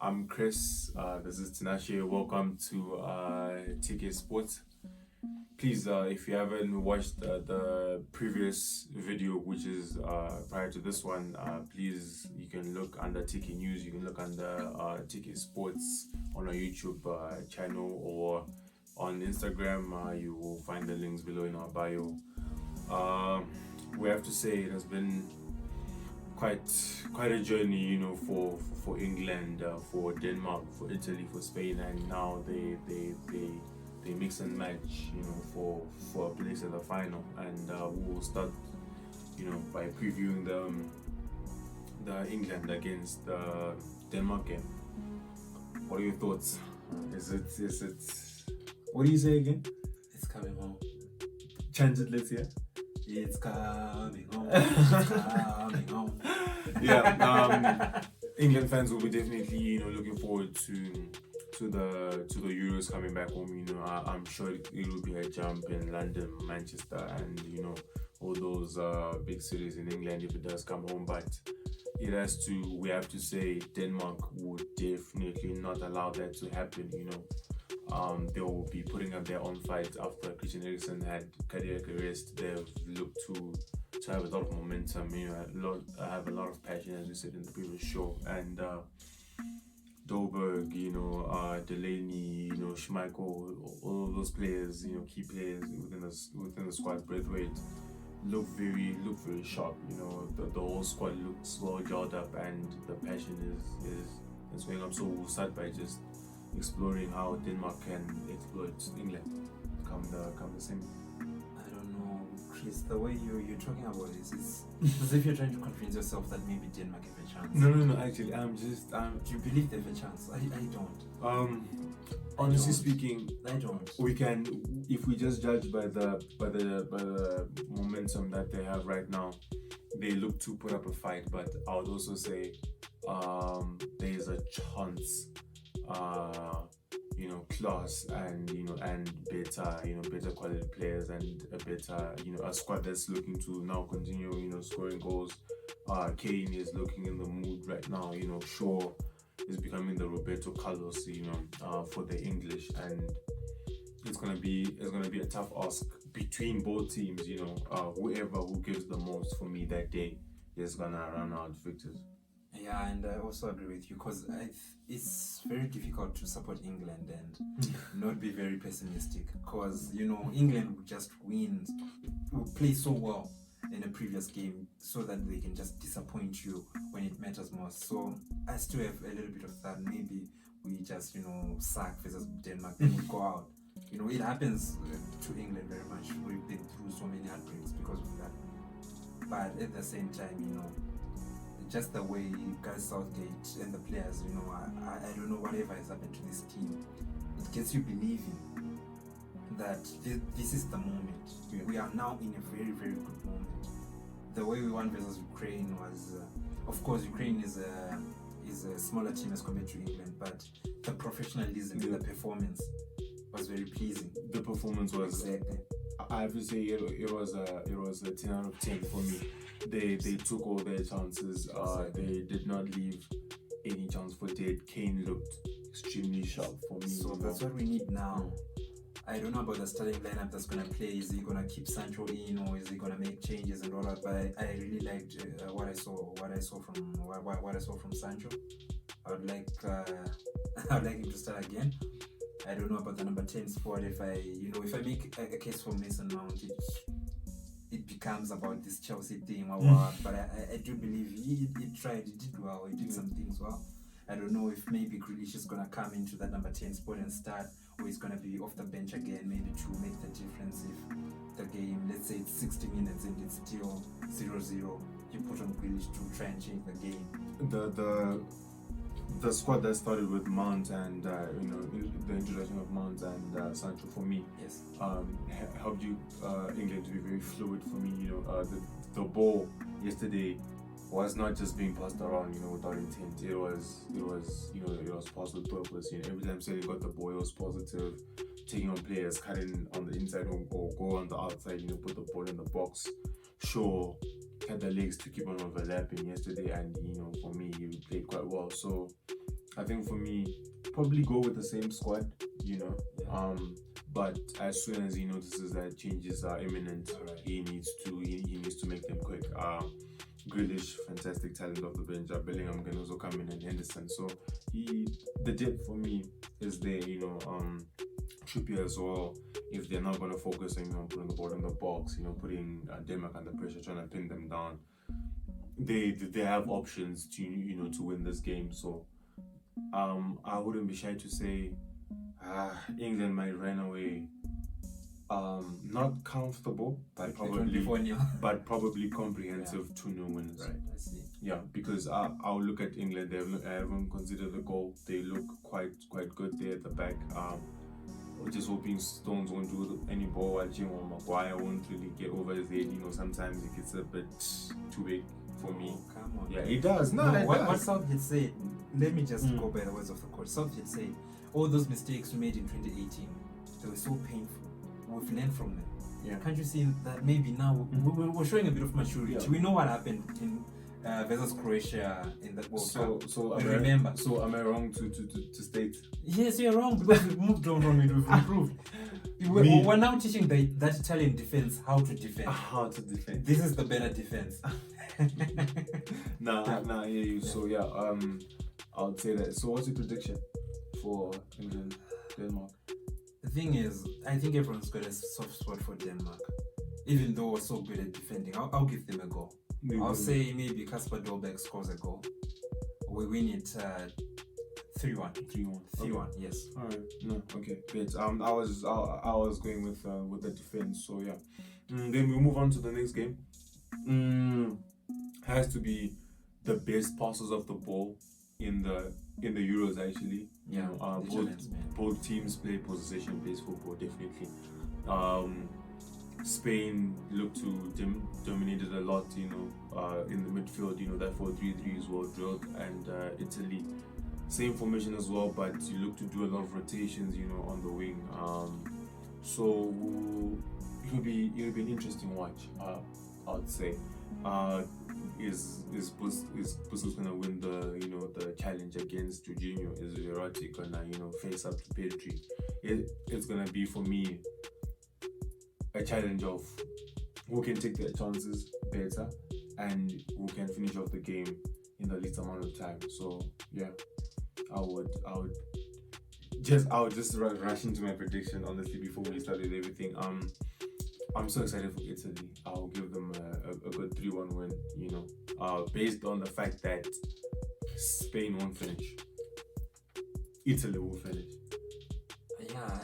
I'm Chris. This is Tinashe. Welcome to TK Sports. Please, if you haven't watched the previous video, which is prior to this one, please, you can look under TK News. You can look under TK Sports on our YouTube channel or on Instagram. You will find the links below in our bio. We have to say it has been quite a journey, for England, for Denmark, for Italy, for Spain, and now they mix and match, for a place at the final. And we'll start, by previewing the England against Denmark game. What are your thoughts? Is it? What do you say again? It's coming home. Chant it, let's hear. It's coming home. It's coming home. Yeah, England fans will be definitely, looking forward to the Euros coming back home. I'm sure it will be a jump in London, Manchester, and all those big cities in England if it does come home. But we have to say Denmark would definitely not allow that to happen. They will be putting up their own fight after Christian Eriksen had cardiac arrest. They've looked to have a lot of momentum, have a lot of passion, as we said in the previous show. And Dolberg, Delaney, Schmeichel, all of those players, key players within the squad, Braithwaite, look very sharp. The whole squad looks well gelled up, and the passion is going up. So we'll start by just exploring how Denmark can exploit England come the same. I don't know, Chris, the way you're talking about this, it's as if you're trying to convince yourself that maybe Denmark have a chance. No, actually, Do you believe they have a chance? I don't. Honestly speaking, I don't. we can, if we just judge by the momentum that they have right now, they look to put up a fight. But I would also say there is a chance, class and better quality players and a better a squad that's looking to now continue scoring goals. Kane is looking in the mood right now. Shaw is becoming the Roberto Carlos for the English, and it's gonna be a tough ask between both teams. Whoever who gives the most for me that day is gonna run out victors. Yeah, and I also agree with you, because it's very difficult to support England and not be very pessimistic, because England will just win, will play so well in a previous game so that they can just disappoint you when it matters most. So I still have a little bit of that. Maybe we just suck versus Denmark, then we go out. It happens to England very much. We've been through so many heartbreaks because of that. But at the same time, just the way Gareth Southgate and the players, I don't know, whatever has happened to this team, it gets you believing that this is the moment. Yeah. We are now in a very, very good moment. The way we won versus Ukraine was, of course, Ukraine is a smaller team as compared to England, but the professionalism in the performance was very pleasing. The performance was exactly. I have to say it was a 10 out of 10 for me. They took all their chances. They did not leave any chance for dead. Kane looked extremely sharp for me. So that's what we need now. I don't know about the starting lineup that's gonna play. Is he gonna keep Sancho in, or is he gonna make changes and all that? But I really liked what I saw from Sancho. I would like him to start again. I don't know about the number 10 spot. If I make a case for Mason Mount, it becomes about this Chelsea thing. But I do believe he tried. He did well. He did some things well. I don't know if maybe Grealish is gonna come into that number 10 spot and start, or he's gonna be off the bench again, maybe to make the difference. If the game, let's say it's 60 minutes and it's still 0-0, you put on Grealish to try and change the game. The squad that started with Mount and the introduction of Mount and Sancho, for me, Yes. helped England to be very fluid for me. The ball yesterday was not just being passed around, without intent. It was passed with purpose. Every time Sterling got the ball, it was positive, taking on players, cutting on the inside or go on the outside. Put the ball in the box. Shaw had the legs to keep on overlapping yesterday, and for me, he played quite well. So I think for me, probably go with the same squad, you know. Yeah. But as soon as he notices that changes are imminent, Alright. he needs to make them quick. Grealish, fantastic talent off the bench. Bellingham can also come in, and Henderson. So the depth for me is there. Trippier as well. If they're not going to focus on putting the ball in the box, putting Denmark under pressure, trying to pin them down, they have options to win this game. So I wouldn't be shy to say England might run away. Not comfortable, but probably comprehensive 2-0 wins. Right, I see. Yeah, because I'll look at England. I haven't considered the goal. They look quite good there at the back. We're just hoping Stones won't do any ball watching, or Maguire won't really get over his head. Sometimes it gets a bit too big for me. Come on. Yeah, it does. What Southgate said, let me just go by the words of the coach. Southgate said, all those mistakes we made in 2018, they were so painful. We've learned from them. Yeah. Can't you see that maybe now we're showing a bit of maturity? Yeah. We know what happened in versus Croatia in that World Cup. So we remember. So am I wrong to state? Yes, you're wrong, because we've moved on from it. We've improved. We're now teaching that Italian defense how to defend. How to defend. This is the better defense. I hear you. So yeah, I would say that. So what's your prediction for England, Denmark? The thing is, I think everyone's got a soft spot for Denmark. Even though we're so good at defending, I'll give them a go. I'll say maybe Kasper Dolberg scores a goal. We win it 3-1. 3-1, yes. Alright, no, okay, great. I was going with the defense, so yeah. Then we move on to the next game. Has to be the best passes of the ball in the Euros, actually. Yeah, both teams play possession-based football, definitely. Spain looked to dominated a lot, in the midfield. That 4-3-3 is well drilled, and Italy, same formation as well, but you look to do a lot of rotations, on the wing. So it'll be an interesting watch. I would say. Is Busquets gonna win the challenge against Jorginho? Is Verratti gonna face up to Pedri? It's gonna be, for me, a challenge of who can take their chances better and who can finish off the game in the least amount of time. So yeah, I would just rush into my prediction, honestly, before we started everything. I'm so excited for Italy. I'll give them a good 3-1 win, based on the fact that Spain won't finish. Italy will finish. Yeah,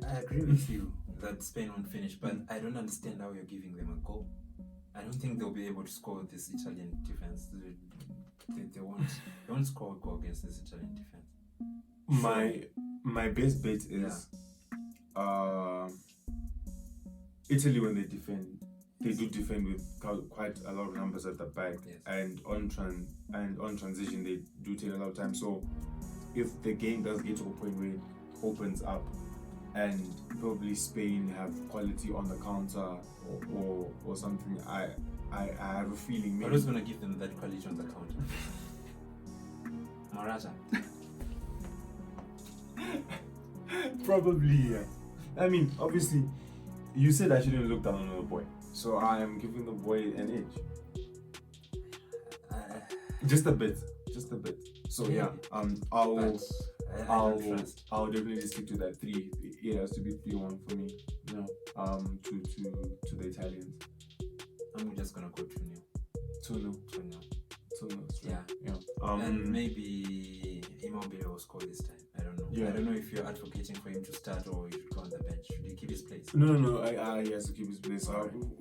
I agree with you that Spain won't finish, but I don't understand how you're giving them a goal. I don't think they'll be able to score this Italian defense. They won't score a goal against this Italian defense. My best bet is Italy, when they do defend with quite a lot of numbers at the back, yes. and on transition they do take a lot of time. So if the game does get to a point where it opens up, and probably Spain have quality on the counter or something, I have a feeling. But who's gonna give them that quality on the counter? Morata. Probably, yeah. I mean, obviously, you said I shouldn't look down on the boy, so I am giving the boy an edge. Just a bit. So yeah, I'll definitely stick to that 3. It has to be 3-1 for me. To the Italians. I'm just gonna go 2-0. 2-0. Yeah. And maybe Immobile will score this time. I don't know. Yeah. I don't know if you're advocating for him to start or he should go on the bench. Should he keep his place? No. He has to keep his place.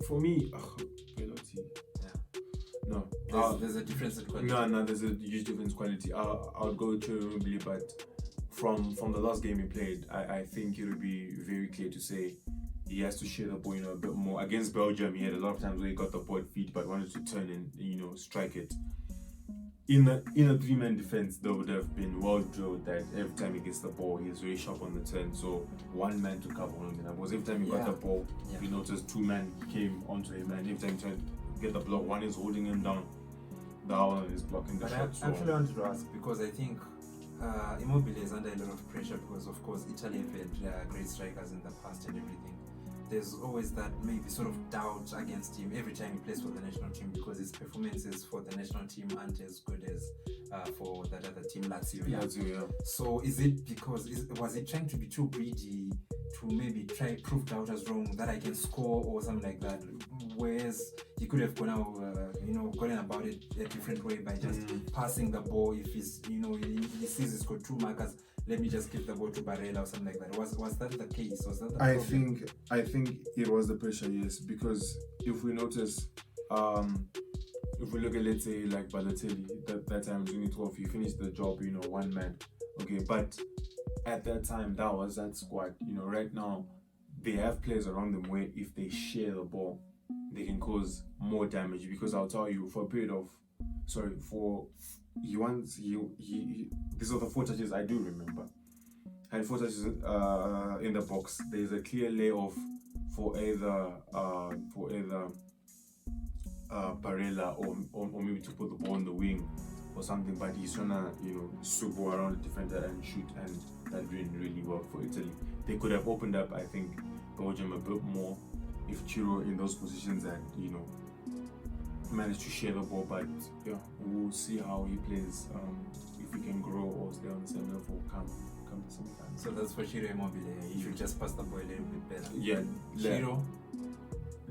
For me, Velotti. Yeah. No. There's a difference in quality. No. There's a huge difference in quality. I would go to Immobile, but from the last game he played, I think it would be very clear to say he has to share the ball, a bit more. Against Belgium, he had a lot of times where he got the ball at feet, but wanted to turn and strike it. In a 3-man defense, they would have been well drilled that every time he gets the ball, he's very sharp on the turn. So one man to cover on him. Because every time he got the ball, you noticed 2 men came onto him, and every time he tried to get the block, one is holding him down, the other one is blocking the shot. I actually wanted to ask, because I think Immobile is under a lot of pressure because, of course, Italy have had great strikers in the past and everything. There's always that maybe sort of doubt against him every time he plays for the national team because his performances for the national team aren't as good as for that other team, Lazio. Yeah. So is it because was he trying to be too greedy to maybe try prove doubters wrong that I can score or something like that? Whereas he could have gone out, gone about it a different way by just passing the ball. If he's, he sees he's got 2 markers, let me just give the ball to Barella or something like that. Was that the case? Was that the problem? I think it was the pressure, yes, because if we notice, if we look at, let's say, like Balotelli, that time in 2012, he finished the job, one man, okay, but at that time, that was that squad. Right now, they have players around them where if they share the ball, they can cause more damage. Because I'll tell you, for a period of, these are the 4 touches I do remember. Had 4 touches in the box. There's a clear layoff for either Barella or maybe to put the ball on the wing or something. But he's trying to swoop around the defender and shoot, and that didn't really work for Italy. They could have opened up, I think, Belgium a bit more if Chiro in those positions had managed to share the ball. But yeah, we'll see how he plays. If he can grow or stay on the same level, come to some time. So that's for Chiro Immobile. He should just pass the ball a little bit better. Yeah, Chiro,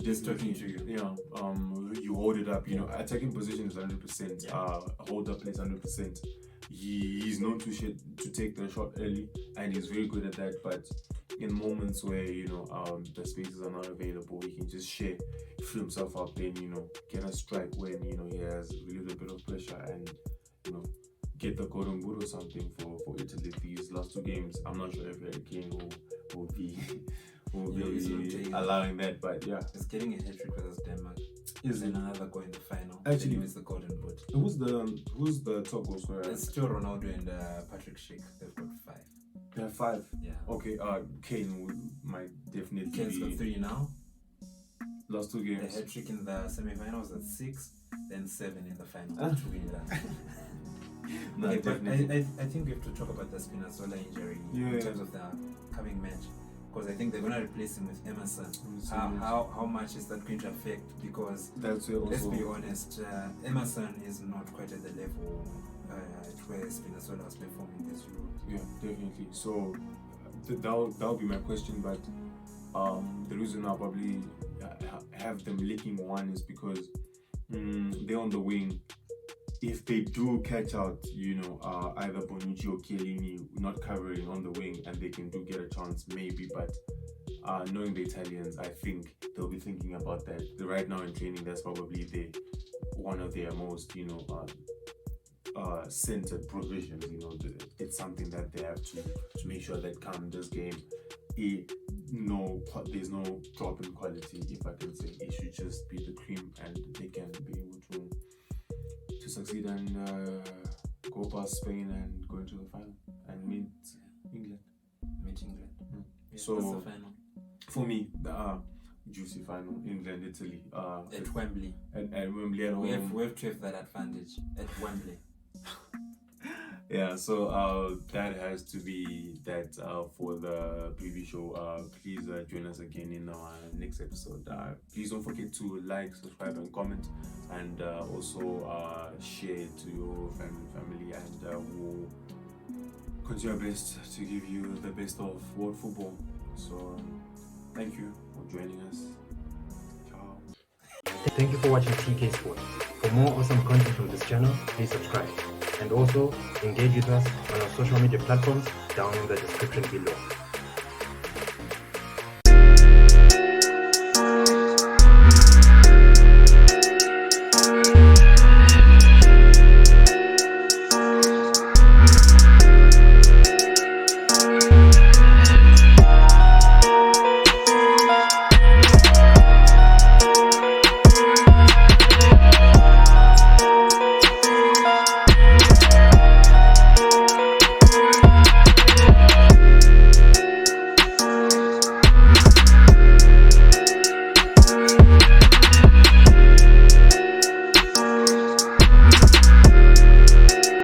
just talking to you. Yeah, you hold it up. Attacking position is 100%. Hold up plays 100%. He's known to take the shot early, and he's very good at that. But in moments where the spaces are not available, he can just fill himself up, then get a strike when he has a little bit of pressure, and get the golden boot or something for Italy these last 2 games. I'm not sure if Harry Kane will be allowing that, but yeah, he's getting a hat-trick versus Denmark. Is another goal in the final. Actually, it's the golden boot. Who's the top goal scorer? It's still Ronaldo and Patrick Schick. They've got 5. They have 5. Yeah. Okay. Kane might definitely. Kane's got 3 now. Last 2 games. The hat-trick in the semi-finals at 6, then 7 in the final to win that. No, okay, definitely. I think we have to talk about the Spinazzola injury in terms of the coming match, because I think they're going to replace him with Emerson. How much is that going to affect? Because let's be honest, Emerson is not quite at the level at where Spinazzola was performing this Euro. Yeah, definitely. So that'll be my question. But the reason I'll probably have them licking one is because they're on the wing. If they do catch out, either Bonucci or Chiellini not covering on the wing, and they can get a chance, maybe. But knowing the Italians, I think they'll be thinking about that. Right now in training, that's probably one of their most, centered provisions. It's something that they have to make sure that come this game, there's no drop in quality. If I can say, it should just be the cream, and they can be able to succeed and go past Spain and go into the final and meet England. Yeah, so that's the final. For me, the juicy final, England-Italy. At Wembley. At Wembley. We have to have that advantage at Wembley. Yeah, so that has to be that for the preview show. Please join us again in our next episode. Please don't forget to like, subscribe, and comment, and also share it to your family, and we'll continue our best to give you the best of world football. So thank you for joining us. Ciao. Thank you for watching TK Sports. For more awesome content from this channel, please subscribe. And also engage with us on our social media platforms down in the description below.